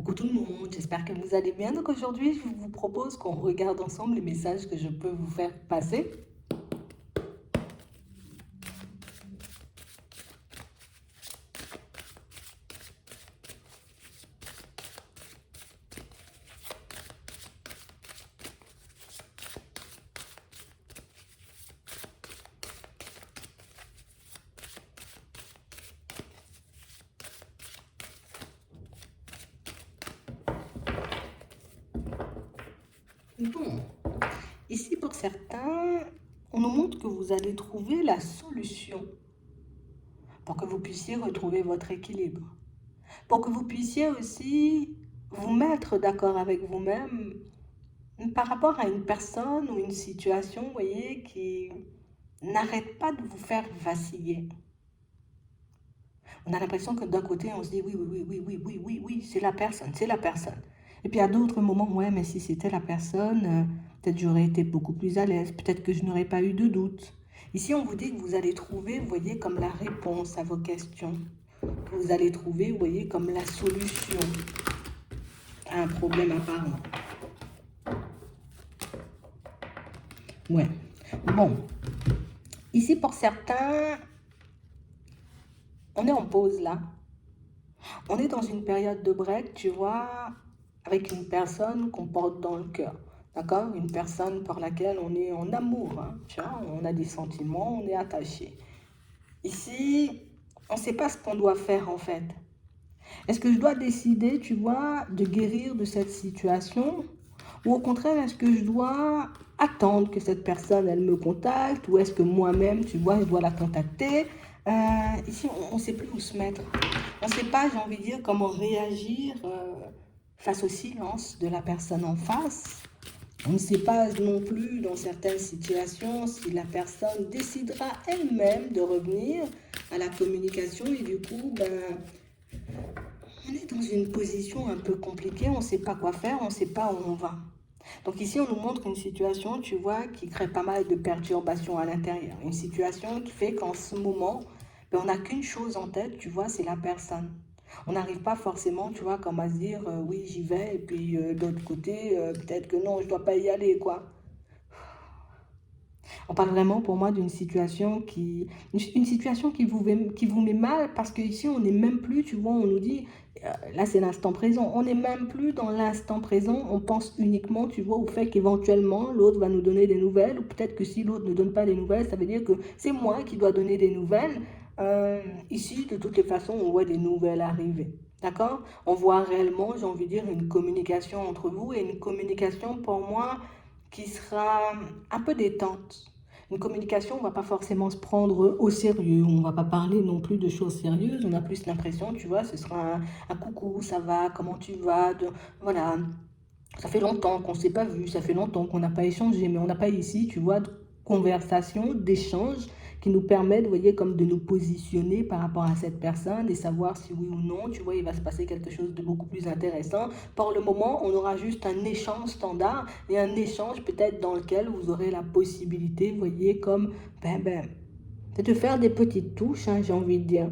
Coucou tout le monde, j'espère que vous allez bien. Donc aujourd'hui, je vous propose qu'on regarde ensemble les messages que je peux vous faire passer. Bon, ici pour certains, on nous montre que vous allez trouver la solution pour que vous puissiez retrouver votre équilibre. Pour que vous puissiez aussi vous mettre d'accord avec vous-même par rapport à une personne ou une situation, vous voyez, qui n'arrête pas de vous faire vaciller. On a l'impression que d'un côté, on se dit oui, oui, oui, oui, oui, oui, oui, oui, c'est la personne, c'est la personne. Et puis à d'autres moments, ouais, mais si c'était la personne, peut-être j'aurais été beaucoup plus à l'aise, peut-être que je n'aurais pas eu de doute. Ici, on vous dit que vous allez trouver, vous voyez, comme la réponse à vos questions. Que vous allez trouver, vous voyez, comme la solution à un problème apparent. Ouais. Bon, ici pour certains, on est en pause là. On est dans une période de break, tu vois, avec une personne qu'on porte dans le cœur. D'accord? Une personne par laquelle on est en amour. Hein, tu vois, on a des sentiments, on est attaché. Ici, on ne sait pas ce qu'on doit faire en fait. Est-ce que je dois décider, tu vois, de guérir de cette situation? Ou au contraire, est-ce que je dois attendre que cette personne, elle me contacte? Ou est-ce que moi-même, tu vois, je dois la contacter? Ici, on ne sait plus où se mettre. On ne sait pas, j'ai envie de dire, comment réagir face au silence de la personne en face. On ne sait pas non plus dans certaines situations si la personne décidera elle-même de revenir à la communication et du coup, ben, on est dans une position un peu compliquée, on ne sait pas quoi faire, on ne sait pas où on va. Donc ici, on nous montre une situation, tu vois, qui crée pas mal de perturbations à l'intérieur. Une situation qui fait qu'en ce moment, ben, on n'a qu'une chose en tête, tu vois, c'est la personne. On n'arrive pas forcément, tu vois, comme à se dire, oui, j'y vais, et puis d'autre côté, peut-être que non, je ne dois pas y aller, quoi. On parle vraiment pour moi d'une situation une situation qui vous met mal parce qu'ici on n'est même plus, tu vois, on nous dit, là c'est l'instant présent, on n'est même plus dans l'instant présent, on pense uniquement, tu vois, au fait qu'éventuellement l'autre va nous donner des nouvelles ou peut-être que si l'autre ne donne pas des nouvelles, ça veut dire que c'est moi qui dois donner des nouvelles. Euh, Ici, de toutes les façons, on voit des nouvelles arriver. D'accord? On voit réellement, j'ai envie de dire, une communication entre vous et une communication pour moi qui sera un peu détente. Une communication, on ne va pas forcément se prendre au sérieux, on ne va pas parler non plus de choses sérieuses, on a plus l'impression, tu vois, ce sera un coucou, ça va, comment tu vas, voilà, ça fait longtemps qu'on ne s'est pas vu, ça fait longtemps qu'on n'a pas échangé, mais on n'a pas ici, tu vois, de conversation, d'échange qui nous permettent, vous voyez, comme de nous positionner par rapport à cette personne et savoir si oui ou non, tu vois, il va se passer quelque chose de beaucoup plus intéressant. Pour le moment, on aura juste un échange standard et un échange peut-être dans lequel vous aurez la possibilité, vous voyez, comme, de faire des petites touches, hein, j'ai envie de dire.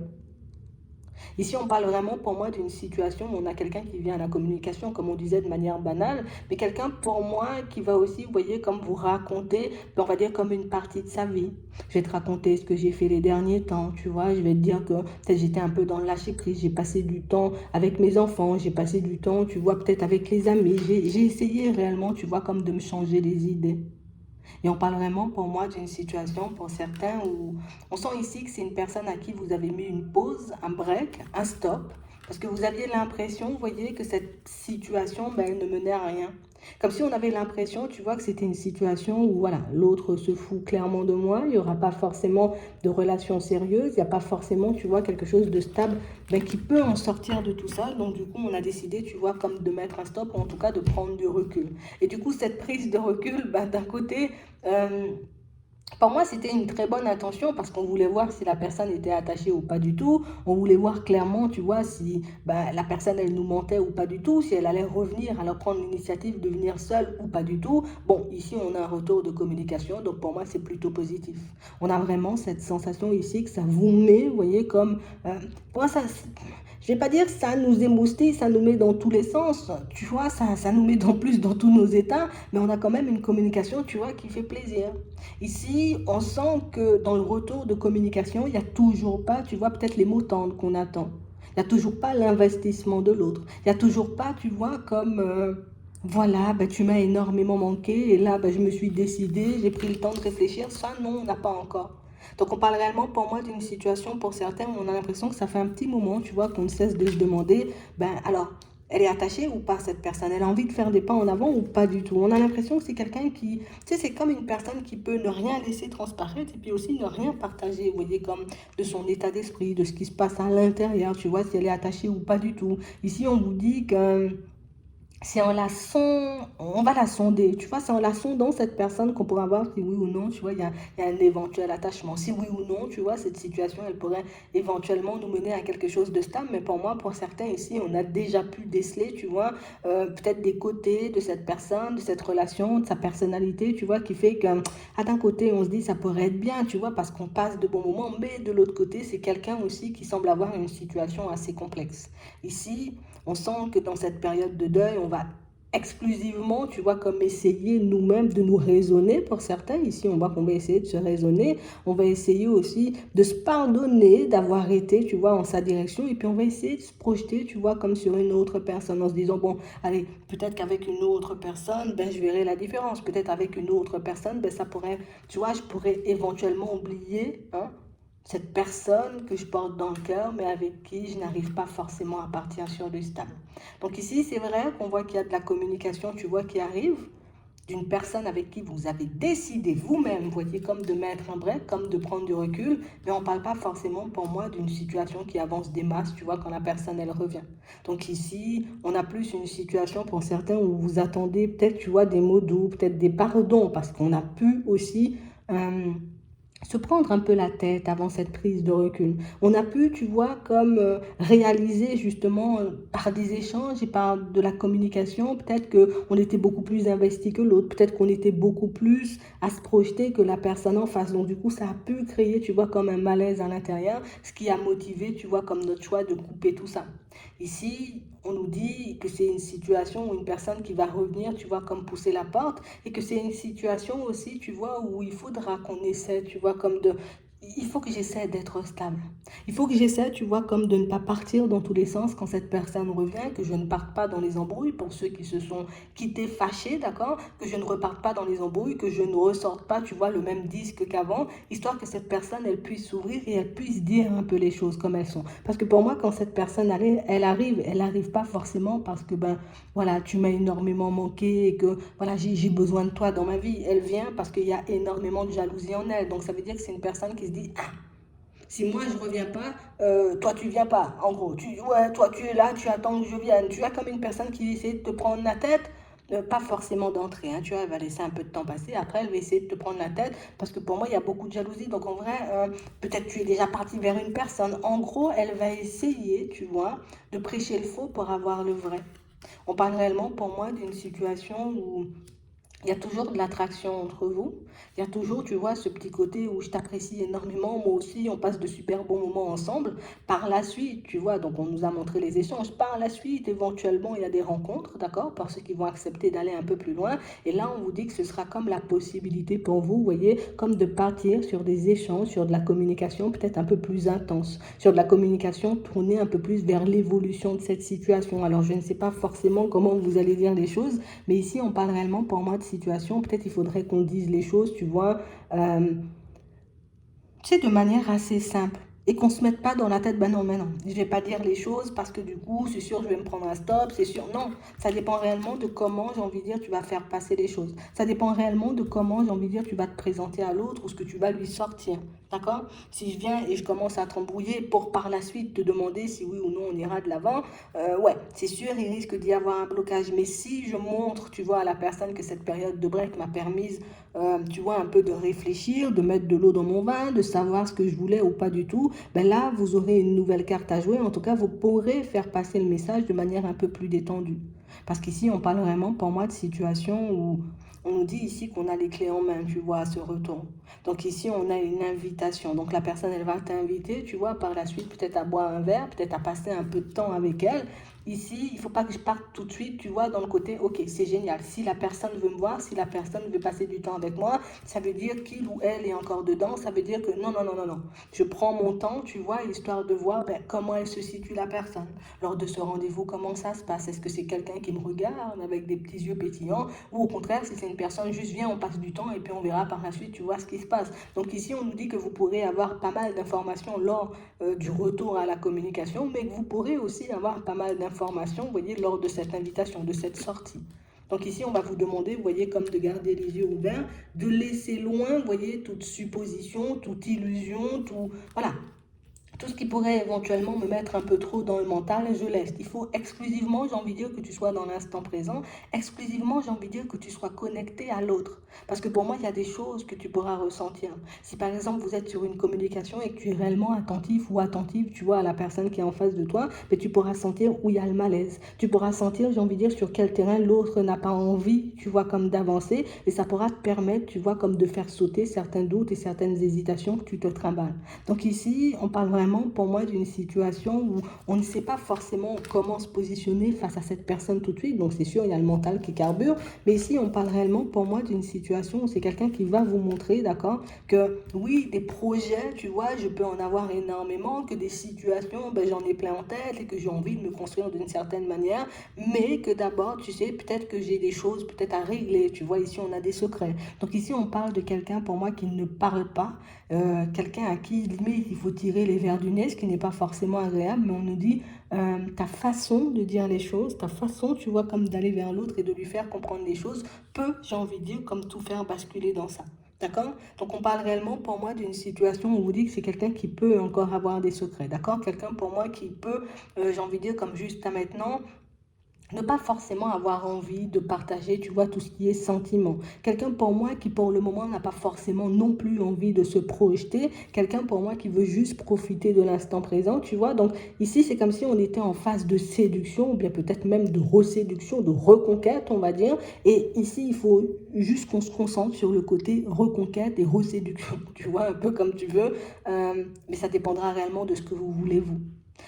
Ici, on parle vraiment pour moi d'une situation où on a quelqu'un qui vient à la communication, comme on disait, de manière banale, mais quelqu'un pour moi qui va aussi, vous voyez, comme vous raconter, on va dire comme une partie de sa vie. Je vais te raconter ce que j'ai fait les derniers temps, tu vois, je vais te dire que peut-être j'étais un peu dans le lâcher-prise, j'ai passé du temps avec mes enfants, j'ai passé du temps, tu vois, peut-être avec les amis, j'ai essayé réellement, tu vois, comme de me changer les idées. Et on parle vraiment pour moi d'une situation pour certains où on sent ici que c'est une personne à qui vous avez mis une pause, un break, un stop, parce que vous aviez l'impression, vous voyez, que cette situation, ben, elle ne menait à rien. Comme si on avait l'impression, tu vois, que c'était une situation où, voilà, l'autre se fout clairement de moi, il n'y aura pas forcément de relation sérieuse, il n'y a pas forcément, tu vois, quelque chose de stable, ben, qui peut en sortir de tout ça. Donc, du coup, on a décidé, tu vois, comme de mettre un stop, ou en tout cas de prendre du recul. Et du coup, cette prise de recul, ben, d'un côté, euh, pour moi, c'était une très bonne intention parce qu'on voulait voir si la personne était attachée ou pas du tout. On voulait voir clairement, tu vois, si ben, la personne, elle nous mentait ou pas du tout, si elle allait revenir, alors prendre l'initiative de venir seule ou pas du tout. Bon, ici, on a un retour de communication, donc pour moi, c'est plutôt positif. On a vraiment cette sensation ici que ça vous met, vous voyez, comme... pour moi, Je vais pas dire que ça nous émoustille, ça nous met dans tous les sens, tu vois, ça nous met dans plus dans tous nos états, mais on a quand même une communication, tu vois, qui fait plaisir. Ici, on sent que dans le retour de communication, il n'y a toujours pas, tu vois, peut-être les mots tendres qu'on attend. Il n'y a toujours pas l'investissement de l'autre. Il n'y a toujours pas, tu vois, comme, voilà, ben, tu m'as énormément manqué, et là, ben, je me suis décidée, j'ai pris le temps de réfléchir. Ça, non, on n'a pas encore. Donc, on parle réellement pour moi d'une situation, pour certains, où on a l'impression que ça fait un petit moment, tu vois, qu'on ne cesse de se demander, ben alors, elle est attachée ou pas cette personne? Elle a envie de faire des pas en avant ou pas du tout? On a l'impression que c'est quelqu'un qui, tu sais, c'est comme une personne qui peut ne rien laisser transparaître et puis aussi ne rien partager, vous voyez, comme de son état d'esprit, de ce qui se passe à l'intérieur, tu vois, si elle est attachée ou pas du tout. Ici, on vous dit que c'est en la on va la sonder, tu vois, c'est en la sondant cette personne qu'on pourra voir si oui ou non, tu vois, il y a un éventuel attachement. Si oui ou non, tu vois, cette situation, elle pourrait éventuellement nous mener à quelque chose de stable. Mais pour moi, pour certains ici, on a déjà pu déceler, tu vois, peut-être des côtés de cette personne, de cette relation, de sa personnalité, tu vois, qui fait que, d'un côté, on se dit ça pourrait être bien, tu vois, parce qu'on passe de bons moments, mais de l'autre côté, c'est quelqu'un aussi qui semble avoir une situation assez complexe. Ici, on sent que dans cette période de deuil, on va exclusivement, tu vois, comme essayer nous-mêmes de nous raisonner pour certains. Ici, on voit qu'on va essayer de se raisonner. On va essayer aussi de se pardonner d'avoir été, tu vois, en sa direction. Et puis, on va essayer de se projeter, tu vois, comme sur une autre personne en se disant, bon, allez, peut-être qu'avec une autre personne, ben, je verrai la différence. Peut-être avec une autre personne, ben, ça pourrait, tu vois, je pourrais éventuellement oublier, hein, cette personne que je porte dans le cœur, mais avec qui je n'arrive pas forcément à partir sur du stable. Donc ici, c'est vrai qu'on voit qu'il y a de la communication, tu vois, qui arrive d'une personne avec qui vous avez décidé vous-même, vous voyez, comme de mettre un break, comme de prendre du recul, mais on ne parle pas forcément pour moi d'une situation qui avance des masses, tu vois, quand la personne, elle revient. Donc ici, on a plus une situation pour certains où vous attendez peut-être, tu vois, des mots doux, peut-être des pardons, parce qu'on a pu aussi se prendre un peu la tête avant cette prise de recul. On a pu, tu vois, comme réaliser justement par des échanges et par de la communication, peut-être qu'on était beaucoup plus investi que l'autre, peut-être qu'on était beaucoup plus à se projeter que la personne en face. Donc du coup, ça a pu créer, tu vois, comme un malaise à l'intérieur, ce qui a motivé, tu vois, comme notre choix de couper tout ça. Ici, on nous dit que c'est une situation où une personne qui va revenir, tu vois, comme pousser la porte, et que c'est une situation aussi, tu vois, où il faudra qu'on essaie, tu vois, comme de... Il faut que j'essaie d'être stable. Il faut que j'essaie, tu vois, comme de ne pas partir dans tous les sens quand cette personne revient, que je ne parte pas dans les embrouilles pour ceux qui se sont quittés fâchés, d'accord? Que je ne reparte pas dans les embrouilles, que je ne ressorte pas, tu vois, le même disque qu'avant, histoire que cette personne, elle puisse s'ouvrir et elle puisse dire un peu les choses comme elles sont. Parce que pour moi, quand cette personne, elle arrive pas forcément parce que, ben, voilà, tu m'as énormément manqué et que, voilà, j'ai besoin de toi dans ma vie. Elle vient parce qu'il y a énormément de jalousie en elle. Donc, ça veut dire que c'est une personne qui se dit, ah, si moi je reviens pas, toi tu viens pas. En gros, ouais, toi tu es là, tu attends que je vienne. Tu as comme une personne qui essaie de te prendre la tête, pas forcément d'entrer, hein, tu vois, elle va laisser un peu de temps passer. Après, elle va essayer de te prendre la tête parce que pour moi, il y a beaucoup de jalousie. Donc en vrai, peut-être tu es déjà parti vers une personne. En gros, elle va essayer, tu vois, de prêcher le faux pour avoir le vrai. On parle réellement pour moi d'une situation où il y a toujours de l'attraction entre vous. Il y a toujours, tu vois, ce petit côté où je t'apprécie énormément, moi aussi, on passe de super bons moments ensemble. Par la suite, tu vois, donc on nous a montré les échanges. Par la suite, éventuellement, il y a des rencontres, d'accord, pour ceux qui vont accepter d'aller un peu plus loin. Et là, on vous dit que ce sera comme la possibilité pour vous, vous voyez, comme de partir sur des échanges, sur de la communication peut-être un peu plus intense, sur de la communication tournée un peu plus vers l'évolution de cette situation. Alors, je ne sais pas forcément comment vous allez dire les choses, mais ici, on parle réellement pour moi de situation. Peut-être il faudrait qu'on dise les choses, tu vois, tu sais, de manière assez simple. Et qu'on ne se mette pas dans la tête, ben non, mais non, je ne vais pas dire les choses parce que du coup, c'est sûr, je vais me prendre un stop, c'est sûr. Non, ça dépend réellement de comment, j'ai envie de dire, tu vas faire passer les choses. Ça dépend réellement de comment, j'ai envie de dire, tu vas te présenter à l'autre ou ce que tu vas lui sortir. D'accord? Si je viens et je commence à t'embrouiller pour par la suite te demander si oui ou non on ira de l'avant, ouais, c'est sûr, il risque d'y avoir un blocage. Mais si je montre, tu vois, à la personne que cette période de break m'a permise tu vois, un peu de réfléchir, de mettre de l'eau dans mon vin, de savoir ce que je voulais ou pas du tout, ben là, vous aurez une nouvelle carte à jouer. En tout cas, vous pourrez faire passer le message de manière un peu plus détendue. Parce qu'ici, on parle vraiment, pour moi, de situation où on nous dit ici qu'on a les clés en main, tu vois, à ce retour. Donc ici, on a une invitation. Donc la personne, elle va t'inviter, tu vois, par la suite, peut-être à boire un verre, peut-être à passer un peu de temps avec elle. Ici, il ne faut pas que je parte tout de suite, tu vois, dans le côté, ok, c'est génial. Si la personne veut me voir, si la personne veut passer du temps avec moi, ça veut dire qu'il ou elle est encore dedans. Ça veut dire que non, non, non, non, non. Je prends mon temps, tu vois, histoire de voir ben, comment elle se situe la personne. Lors de ce rendez-vous, comment ça se passe? Est-ce que c'est quelqu'un qui me regarde avec des petits yeux pétillants? Ou au contraire, si c'est une personne, juste viens, on passe du temps et puis on verra par la suite, tu vois ce qui se passe. Donc ici, on nous dit que vous pourrez avoir pas mal d'informations lors du retour à la communication, mais que vous pourrez aussi avoir pas mal d'informations, vous voyez, lors de cette invitation, de cette sortie. Donc ici, on va vous demander, vous voyez, comme de garder les yeux ouverts, de laisser loin, vous voyez, toute supposition, toute illusion, tout, voilà, tout ce qui pourrait éventuellement me mettre un peu trop dans le mental, je laisse. Il faut exclusivement, j'ai envie de dire, que tu sois dans l'instant présent. Exclusivement, j'ai envie de dire que tu sois connecté à l'autre. Parce que pour moi, il y a des choses que tu pourras ressentir. Si par exemple, vous êtes sur une communication et que tu es réellement attentif ou attentive, tu vois, à la personne qui est en face de toi, mais tu pourras sentir où il y a le malaise. Tu pourras sentir, j'ai envie de dire, sur quel terrain l'autre n'a pas envie, tu vois, comme d'avancer. Et ça pourra te permettre, tu vois, comme de faire sauter certains doutes et certaines hésitations que tu te trimbales. Donc ici, on parle vraiment pour moi d'une situation où on ne sait pas forcément comment se positionner face à cette personne tout de suite. Donc c'est sûr, il y a le mental qui carbure. Mais ici, on parle réellement pour moi d'une situation où c'est quelqu'un qui va vous montrer, d'accord, que oui, des projets, tu vois, je peux en avoir énormément, que des situations, ben, j'en ai plein en tête et que j'ai envie de me construire d'une certaine manière. Mais que d'abord, tu sais, peut-être que j'ai des choses peut-être à régler. Tu vois, ici, on a des secrets. Donc ici, on parle de quelqu'un pour moi qui ne parle pas, quelqu'un à qui limite il faut tirer les verres du nez, ce qui n'est pas forcément agréable, mais on nous dit ta façon de dire les choses, ta façon, tu vois, comme d'aller vers l'autre et de lui faire comprendre les choses, peut, j'ai envie de dire, comme tout faire basculer dans ça. D'accord? Donc on parle réellement pour moi d'une situation où on vous dit que c'est quelqu'un qui peut encore avoir des secrets. D'accord? Quelqu'un pour moi qui peut, j'ai envie de dire, comme juste à maintenant, ne pas forcément avoir envie de partager, tu vois, tout ce qui est sentiment. Quelqu'un pour moi qui pour le moment n'a pas forcément non plus envie de se projeter. Quelqu'un pour moi qui veut juste profiter de l'instant présent, tu vois. Donc ici, c'est comme si on était en phase de séduction, ou bien peut-être même de reséduction, de reconquête, on va dire. Et ici, il faut juste qu'on se concentre sur le côté reconquête et reséduction, tu vois, un peu comme tu veux. Mais ça dépendra réellement de ce que vous voulez, vous.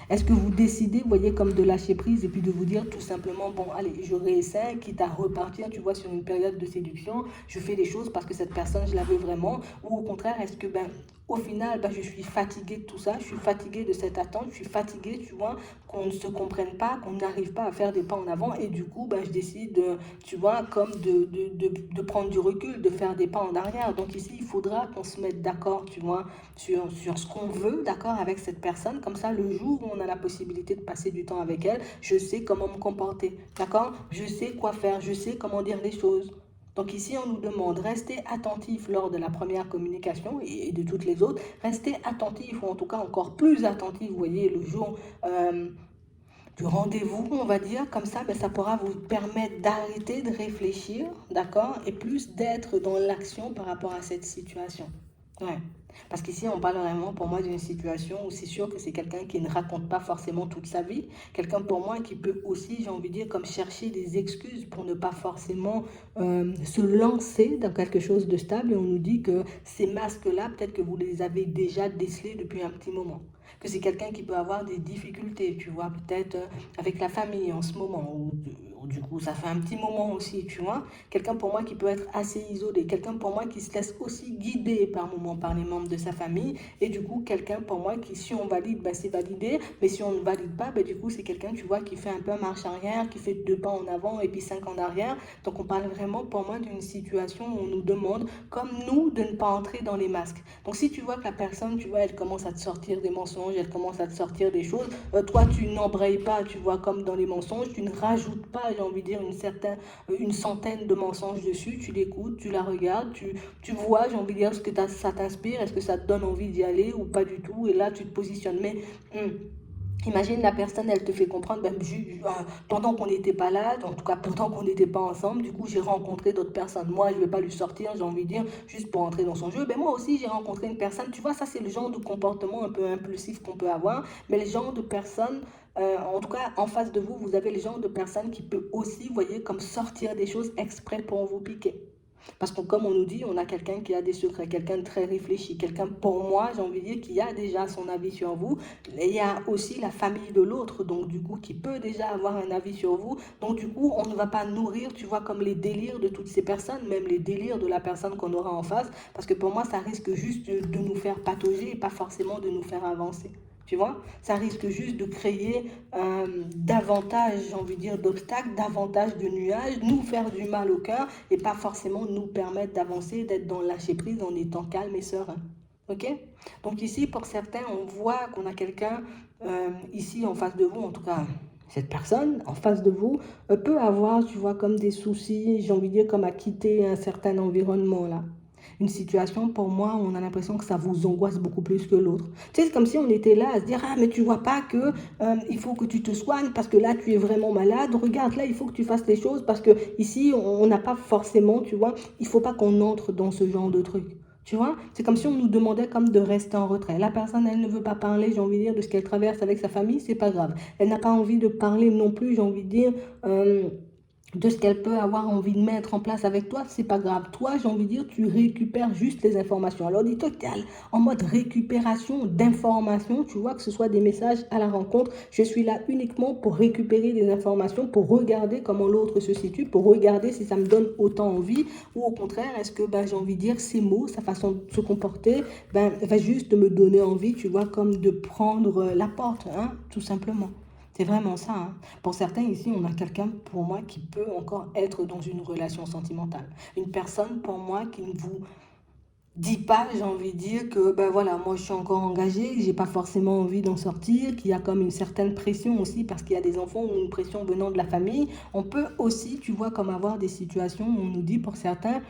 Est-ce que vous décidez, vous voyez, comme de lâcher prise et puis de vous dire tout simplement, bon, allez, je réessaie, quitte à repartir, tu vois, sur une période de séduction, je fais les choses parce que cette personne, je la veux vraiment, ou au contraire, est-ce que, ben, au final, ben, je suis fatiguée de tout ça, je suis fatiguée de cette attente, je suis fatiguée, tu vois, qu'on ne se comprenne pas, qu'on n'arrive pas à faire des pas en avant, et du coup, ben, je décide, tu vois, comme de prendre du recul, de faire des pas en arrière. Donc ici, il faudra qu'on se mette d'accord, tu vois, sur ce qu'on veut, d'accord, avec cette personne. Comme ça, le jour où on a la possibilité de passer du temps avec elle, je sais comment me comporter, d'accord? Je sais quoi faire, je sais comment dire les choses. Donc ici, on nous demande, restez attentif lors de la première communication et de toutes les autres. Restez attentif, ou en tout cas encore plus attentif, vous voyez, le jour du rendez-vous, on va dire. Comme ça, ben, ça pourra vous permettre d'arrêter de réfléchir, d'accord? Et plus d'être dans l'action par rapport à cette situation. Ouais. Parce qu'ici, on parle vraiment pour moi d'une situation où c'est sûr que c'est quelqu'un qui ne raconte pas forcément toute sa vie. Quelqu'un pour moi qui peut aussi, j'ai envie de dire, comme chercher des excuses pour ne pas forcément se lancer dans quelque chose de stable. Et on nous dit que ces masques-là, peut-être que vous les avez déjà décelés depuis un petit moment. Que c'est quelqu'un qui peut avoir des difficultés, tu vois, peut-être avec la famille en ce moment, ou du coup ça fait un petit moment aussi, tu vois. Quelqu'un pour moi qui peut être assez isolé, quelqu'un pour moi qui se laisse aussi guider par moments par les membres de sa famille, et du coup quelqu'un pour moi qui, si on valide, bah, c'est validé, mais si on ne valide pas, bah, du coup c'est quelqu'un, tu vois, qui fait un peu marche arrière, qui fait 2 pas en avant et puis 5 en arrière. Donc on parle vraiment pour moi d'une situation où on nous demande, comme nous, de ne pas entrer dans les masques. Donc si tu vois que la personne, tu vois, elle commence à te sortir des mensonges, elle commence à te sortir des choses, toi tu n'embrayes pas, tu vois, comme dans les mensonges, tu ne rajoutes pas, j'ai envie de dire, une centaine de mensonges dessus, tu l'écoutes, tu la regardes, tu vois, j'ai envie de dire, ce que ça t'inspire, est-ce que ça te donne envie d'y aller ou pas du tout, et là tu te positionnes. Mais Imagine la personne, elle te fait comprendre, ben, pendant qu'on n'était pas là, en tout cas pendant qu'on n'était pas ensemble, du coup j'ai rencontré d'autres personnes. Moi, je ne vais pas lui sortir, j'ai envie de dire, juste pour entrer dans son jeu. Ben, moi aussi, j'ai rencontré une personne. Tu vois, ça, c'est le genre de comportement un peu impulsif qu'on peut avoir. Mais le genre de personne, en tout cas, en face de vous, vous avez le genre de personne qui peut aussi, vous voyez, comme sortir des choses exprès pour vous piquer. Parce que comme on nous dit, on a quelqu'un qui a des secrets, quelqu'un de très réfléchi, quelqu'un, pour moi, j'ai envie de dire, qui a déjà son avis sur vous. Et il y a aussi la famille de l'autre, donc du coup, qui peut déjà avoir un avis sur vous. Donc du coup, on ne va pas nourrir, tu vois, comme les délires de toutes ces personnes, même les délires de la personne qu'on aura en face. Parce que pour moi, ça risque juste de nous faire patauger et pas forcément de nous faire avancer. Tu vois, ça risque juste de créer davantage, j'ai envie de dire, d'obstacles, davantage de nuages, nous faire du mal au cœur et pas forcément nous permettre d'avancer, d'être dans le lâcher prise en étant calme et serein. Ok? Donc ici, pour certains, on voit qu'on a quelqu'un ici en face de vous, en tout cas cette personne en face de vous peut avoir, tu vois, comme des soucis, j'ai envie de dire, comme à quitter un certain environnement là. Une situation, pour moi, on a l'impression que ça vous angoisse beaucoup plus que l'autre. Tu sais, c'est comme si on était là à se dire, ah, mais tu vois pas que il faut que tu te soignes parce que là, tu es vraiment malade. Regarde, là, il faut que tu fasses les choses parce que ici, on n'a pas forcément, tu vois, il faut pas qu'on entre dans ce genre de truc. Tu vois, c'est comme si on nous demandait comme de rester en retrait. La personne, elle ne veut pas parler, j'ai envie de dire, de ce qu'elle traverse avec sa famille, c'est pas grave. Elle n'a pas envie de parler non plus, j'ai envie de dire, de ce qu'elle peut avoir envie de mettre en place avec toi, c'est pas grave. Toi, j'ai envie de dire, tu récupères juste les informations. Alors, dis-toi que tu es en mode récupération d'informations, tu vois, que ce soit des messages à la rencontre. Je suis là uniquement pour récupérer des informations, pour regarder comment l'autre se situe, pour regarder si ça me donne autant envie, ou au contraire, est-ce que, ben, j'ai envie de dire, ces mots, sa façon de se comporter, ben, va juste me donner envie, tu vois, comme de prendre la porte, hein, tout simplement. C'est vraiment ça, hein. Pour certains ici, on a quelqu'un pour moi qui peut encore être dans une relation sentimentale. Une personne pour moi qui ne vous dit pas, j'ai envie de dire que ben voilà, moi je suis encore engagée, j'ai pas forcément envie d'en sortir, qu'il y a comme une certaine pression aussi parce qu'il y a des enfants ou une pression venant de la famille. On peut aussi, tu vois, comme avoir des situations où on nous dit pour certains,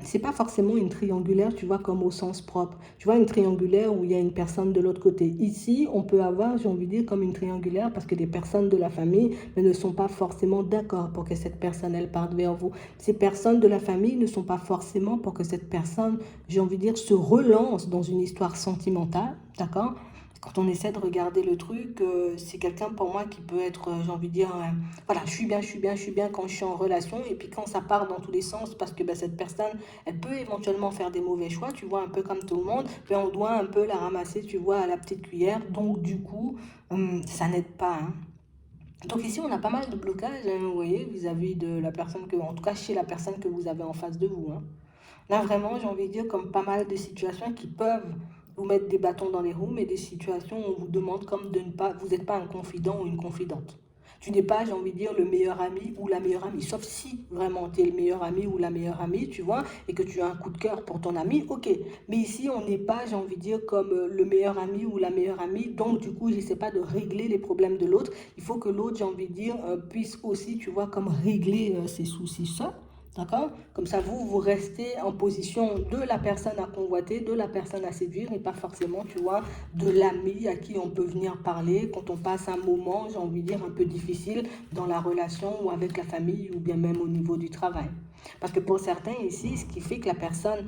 c'est pas forcément une triangulaire, tu vois, comme au sens propre. Tu vois, une triangulaire où il y a une personne de l'autre côté. Ici, on peut avoir, j'ai envie de dire, comme une triangulaire parce que des personnes de la famille ne sont pas forcément d'accord pour que cette personne, elle parte vers vous. Ces personnes de la famille ne sont pas forcément pour que cette personne, j'ai envie de dire, se relance dans une histoire sentimentale, d'accord? Quand on essaie de regarder le truc, c'est quelqu'un pour moi qui peut être, j'ai envie de dire, voilà, je suis bien, je suis bien, je suis bien quand je suis en relation, et puis quand ça part dans tous les sens, parce que ben, cette personne, elle peut éventuellement faire des mauvais choix, tu vois, un peu comme tout le monde, mais on doit un peu la ramasser, tu vois, à la petite cuillère, donc du coup, ça n'aide pas, hein. Donc ici, on a pas mal de blocages, hein, vous voyez, vis-à-vis de la personne que, en tout cas chez la personne que vous avez en face de vous, hein. Là, vraiment, j'ai envie de dire comme pas mal de situations qui peuvent vous mettre des bâtons dans les roues, mais des situations où on vous demande comme de ne pas, vous n'êtes pas un confident ou une confidente. Tu n'es pas, j'ai envie de dire, le meilleur ami ou la meilleure amie. Sauf si vraiment tu es le meilleur ami ou la meilleure amie, tu vois, et que tu as un coup de cœur pour ton ami, ok. Mais ici, on n'est pas, j'ai envie de dire, comme le meilleur ami ou la meilleure amie. Donc, du coup, je n'essaie pas de régler les problèmes de l'autre. Il faut que l'autre, j'ai envie de dire, puisse aussi, tu vois, comme régler ses soucis ça. D'accord? Comme ça, vous restez en position de la personne à convoiter, de la personne à séduire et pas forcément, tu vois, de l'ami à qui on peut venir parler quand on passe un moment, j'ai envie de dire, un peu difficile dans la relation ou avec la famille ou bien même au niveau du travail. Parce que pour certains ici, ce qui fait que la personne,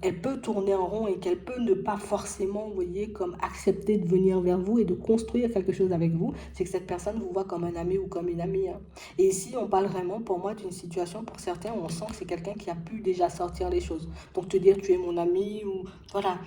elle peut tourner en rond et qu'elle peut ne pas forcément, vous voyez, comme accepter de venir vers vous et de construire quelque chose avec vous, c'est que cette personne vous voit comme un ami ou comme une amie, hein. Et ici, on parle vraiment pour moi d'une situation pour certains où on sent que c'est quelqu'un qui a pu déjà sortir les choses. Donc te dire tu es mon ami ou voilà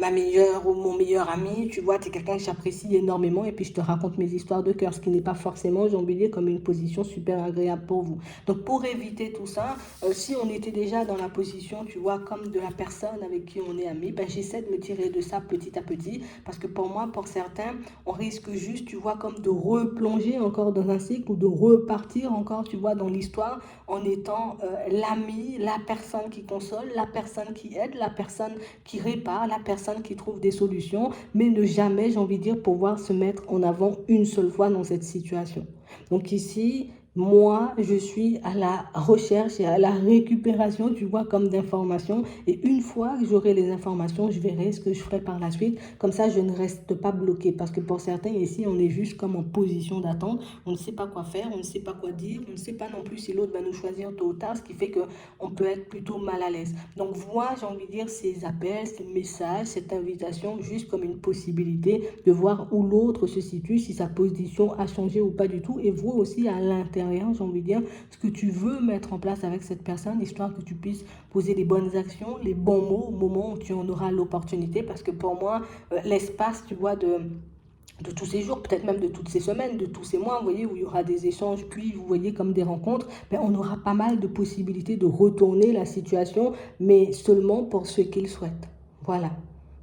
ma meilleure ou mon meilleur ami, tu vois, tu es quelqu'un que j'apprécie énormément et puis je te raconte mes histoires de cœur, ce qui n'est pas forcément, j'ai envie de dire, comme une position super agréable pour vous. Donc pour éviter tout ça, si on était déjà dans la position, tu vois, comme de la personne avec qui on est ami, ben j'essaie de me tirer de ça petit à petit parce que pour moi, pour certains, on risque juste, tu vois, comme de replonger encore dans un cycle ou de repartir encore, tu vois, dans l'histoire en étant l'ami, la personne qui console, la personne qui aide, la personne qui répare, la personne qui trouve des solutions, mais ne jamais, j'ai envie de dire, pouvoir se mettre en avant une seule fois dans cette situation. Donc ici, moi, je suis à la recherche et à la récupération, tu vois, comme d'informations. Et une fois que j'aurai les informations, je verrai ce que je ferai par la suite. Comme ça, je ne reste pas bloqué. Parce que pour certains, ici, on est juste comme en position d'attente. On ne sait pas quoi faire, on ne sait pas quoi dire, on ne sait pas non plus si l'autre va nous choisir tôt ou tard, ce qui fait qu'on peut être plutôt mal à l'aise. Donc, vois, j'ai envie de dire, ces appels, ces messages, cette invitation, juste comme une possibilité de voir où l'autre se situe, si sa position a changé ou pas du tout. Et vois aussi à l'intérieur, j'ai envie de dire, ce que tu veux mettre en place avec cette personne, histoire que tu puisses poser les bonnes actions, les bons mots au moment où tu en auras l'opportunité. Parce que pour moi, l'espace, tu vois, de tous ces jours, peut-être même de toutes ces semaines, de tous ces mois, vous voyez, où il y aura des échanges, puis vous voyez comme des rencontres, ben, on aura pas mal de possibilités de retourner la situation, mais seulement pour ceux qui le souhaitent. Voilà.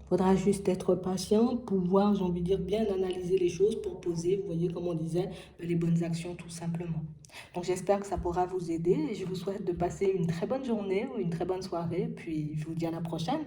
Il faudra juste être patient, pouvoir, j'ai envie de dire, bien analyser les choses pour poser, vous voyez, comme on disait, ben, les bonnes actions tout simplement. Donc j'espère que ça pourra vous aider et je vous souhaite de passer une très bonne journée ou une très bonne soirée, puis je vous dis à la prochaine.